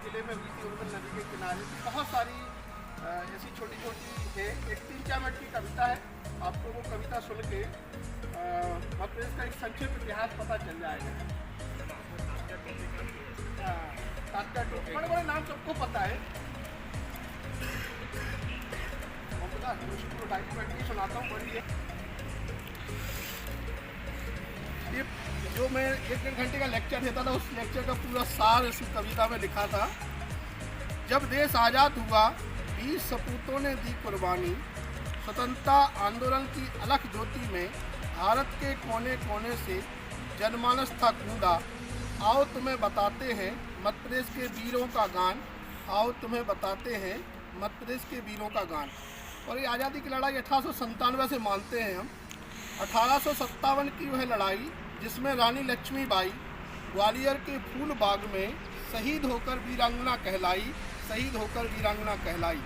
किले में हुई थी उर्मिल नदी के किनारे। बहुत सारी ऐसी छोटी छोटी है, एक 3-4 मिनट की कविता है। आपको वो कविता सुन के मध्य प्रदेश का एक संक्षिप्त इतिहास पता चल जाएगा। बड़े बड़े नाम सबको पता है। सुनाता हूँ बड़ी ये जो मैं 1-1.5 घंटे का लेक्चर देता था, उस लेक्चर का पूरा सार इस कविता में लिखा था। जब देश आज़ाद हुआ, 20 सपूतों ने दी कुर्बानी, स्वतंत्रता आंदोलन की अलख ज्योति में भारत के कोने कोने से जनमानस था कूदा। आओ तुम्हें बताते हैं मध्य प्रदेश के वीरों का गान, आओ तुम्हें बताते हैं मध्य प्रदेश के वीरों का गान। और ये आज़ादी की लड़ाई 1897 से मानते हैं हम। 1857 की वह लड़ाई जिसमें रानी लक्ष्मीबाई ग्वालियर के फूल बाग में शहीद होकर वीरांगना कहलाई, शहीद होकर वीरांगना कहलाई।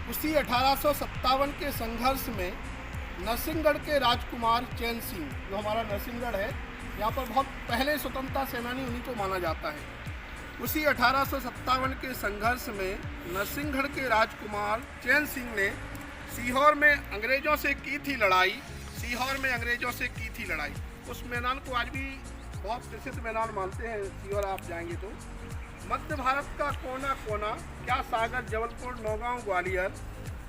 उसी 1857 के संघर्ष में नरसिंहगढ़ के राजकुमार चैन सिंह, जो हमारा नरसिंहगढ़ है, यहाँ पर बहुत पहले स्वतंत्रता सेनानी उन्हीं को माना जाता है। उसी 1857 के संघर्ष में नरसिंहगढ़ के राजकुमार चैन सिंह ने सीहोर में अंग्रेज़ों से की थी लड़ाई, सीहोर में अंग्रेज़ों से की थी लड़ाई। उस मैदान को आज भी बहुत प्रसिद्ध मैदान मानते हैं। सीहोर आप जाएंगे तो मध्य भारत का कोना कोना, क्या सागर जबलपुर नौगांव ग्वालियर,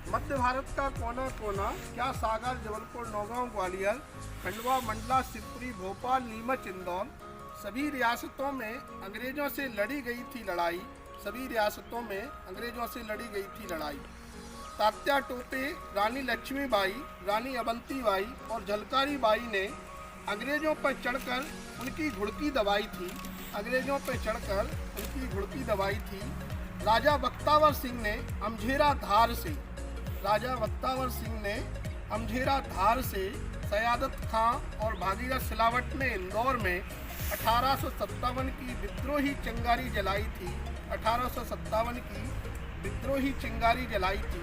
मध्य भारत का कोना कोना, क्या सागर जबलपुर नौगांव ग्वालियर, खंडवा मंडला शिवपुरी भोपाल नीमच इंदौर, सभी रियासतों में अंग्रेज़ों से लड़ी गई थी लड़ाई, सभी रियासतों में अंग्रेज़ों से लड़ी गई थी लड़ाई। तात्या टोपे, रानी लक्ष्मीबाई, रानी अवंतीबाई और झलकारी बाई ने अंग्रेज़ों पर चढ़कर उनकी घुड़की दबाई थी, अंग्रेज़ों पर चढ़कर उनकी घुड़की दबाई थी। राजा बख्तावर सिंह ने अमझेरा धार से, राजा बख्तावर सिंह ने अमझेरा धार से सयादत खां और भागीरथ सिलावट ने इंदौर में 1857 की विद्रोही चिंगारी जलाई थी, 1857 की विद्रोही चिंगारी जलाई थी।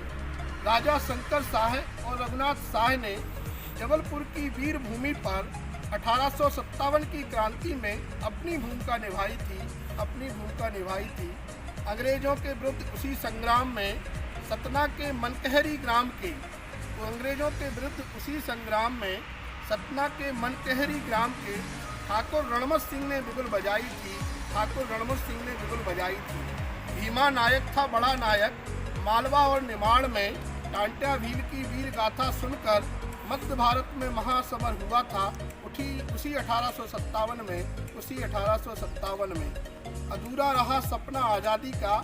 राजा शंकर शाह और रघुनाथ शाह ने जबलपुर की वीर भूमि पर 1857 की क्रांति में अपनी भूमिका निभाई थी, अपनी भूमिका निभाई थी। अंग्रेज़ों के विरुद्ध उसी संग्राम में सतना के मनकहरी ग्राम के, तो अंग्रेज़ों के विरुद्ध उसी संग्राम में सतना के मनकहरी ग्राम के ठाकुर रणमत सिंह ने बिगुल बजाई थी, ठाकुर रणमत सिंह ने बिगुल बजाई थी। भीमा नायक था बड़ा नायक, मालवा और निमाड़ में टांट्या भील की वीर गाथा सुनकर मध्य भारत में महासमर हुआ था। उसी 1857 में, उसी 1857 में अधूरा रहा सपना आज़ादी का,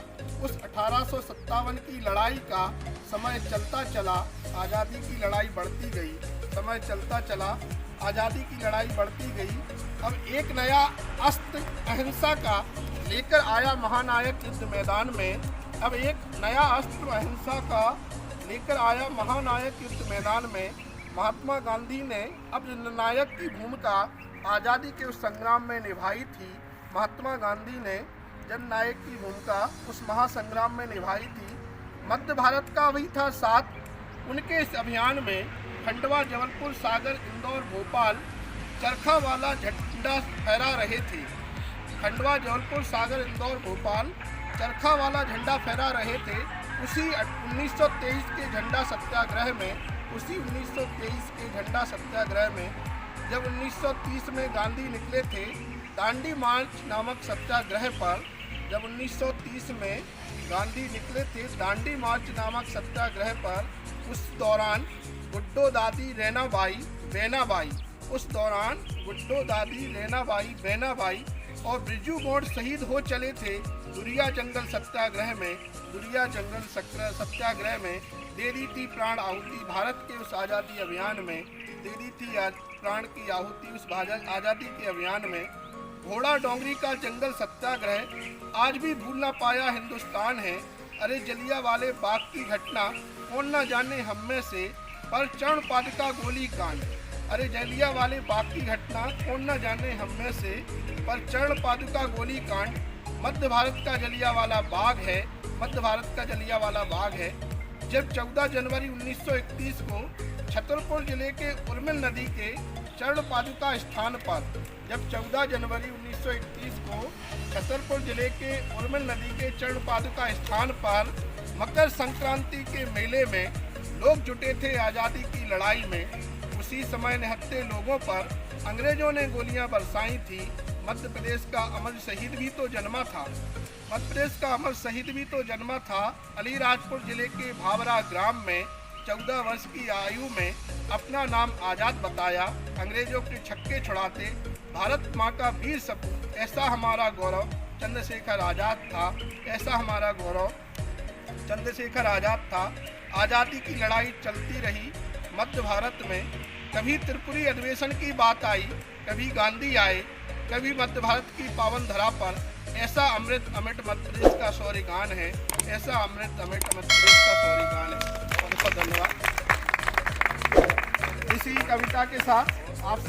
उस 1857 की लड़ाई का समय चलता चला, आज़ादी की लड़ाई बढ़ती गई, समय चलता चला, आज़ादी की लड़ाई बढ़ती गई। अब एक नया अस्त्र अहिंसा का लेकर आया महानायक युद्ध मैदान में, अब एक नया अस्त्र अहिंसा का लेकर आया महानायक युद्ध मैदान में। महात्मा गांधी ने अब जननायक की भूमिका आज़ादी के उस संग्राम में निभाई थी। महात्मा गांधी ने जननायक की भूमिका उस महासंग्राम में निभाई थी। मध्य भारत का वही था साथ। उनके इस अभियान में खंडवा जबलपुर सागर इंदौर भोपाल चरखा वाला झंडा फहरा रहे थे। खंडवा जबलपुर सागर इंदौर भोपाल चरखा वाला झंडा फहरा रहे थे। उसी 1923 के झंडा सत्याग्रह में, उसी 1923 के झंडा सत्याग्रह में जब 1930 में गांधी निकले थे दांडी मार्च नामक सत्याग्रह पर, जब 1930 में गांधी निकले थे दांडी मार्च नामक सत्याग्रह पर, उस दौरान गुड्डो दादी रैनाबाई बेनाबाई, उस दौरान गुड्डो दादी रैनाबाई बेनाबाई और ब्रिजू मोड़ शहीद हो चले थे दुरिया जंगल सत्याग्रह में। दुरिया जंगल सत्याग्रह में दे दी थी प्राण आहुति, भारत के उस आज़ादी अभियान में दे दी थी प्राण की आहुति उस आज़ादी के अभियान में। घोड़ा डोंगरी का जंगल सत्याग्रह आज भी भूल ना पाया हिंदुस्तान है। अरे जलियांवाले बाग की घटना कौन न जाने हम में से, पर चरण पादुका गोली कांड। अरे जलियांवाले बाग की घटना कौन न जाने हम में से, पर चरण पादुका गोली कांड। मध्य भारत का जलियांवाला बाग है, मध्य भारत का जलियांवाला बाग है। जब 14 जनवरी 1931 को छतरपुर जिले के उर्मिल नदी के चरण पादुका स्थान पर जब 14 जनवरी 1931 को छतरपुर जिले के उर्मिल नदी के चरण पादुका स्थान पर मकर संक्रांति के मेले में लोग जुटे थे आज़ादी की लड़ाई में। उसी समय निहत्थे लोगों पर अंग्रेजों ने गोलियां बरसाई थी। मध्य प्रदेश का अमर शहीद भी तो जन्मा था। अलीराजपुर जिले के भावरा ग्राम में 14 वर्ष की आयु में अपना नाम आज़ाद बताया। अंग्रेजों के छक्के छुड़ाते भारत माँ का वीर सपूत, ऐसा हमारा गौरव चंद्रशेखर आज़ाद था। आज़ादी की लड़ाई चलती रही मध्य भारत में। कभी त्रिपुरी अधिवेशन की बात आई, कभी गांधी आए, कभी मध्य भारत की पावन धरा पर ऐसा अमृत अमिट मध्य प्रदेश का शौर्य गान है। बहुत धन्यवाद। इसी कविता के साथ आप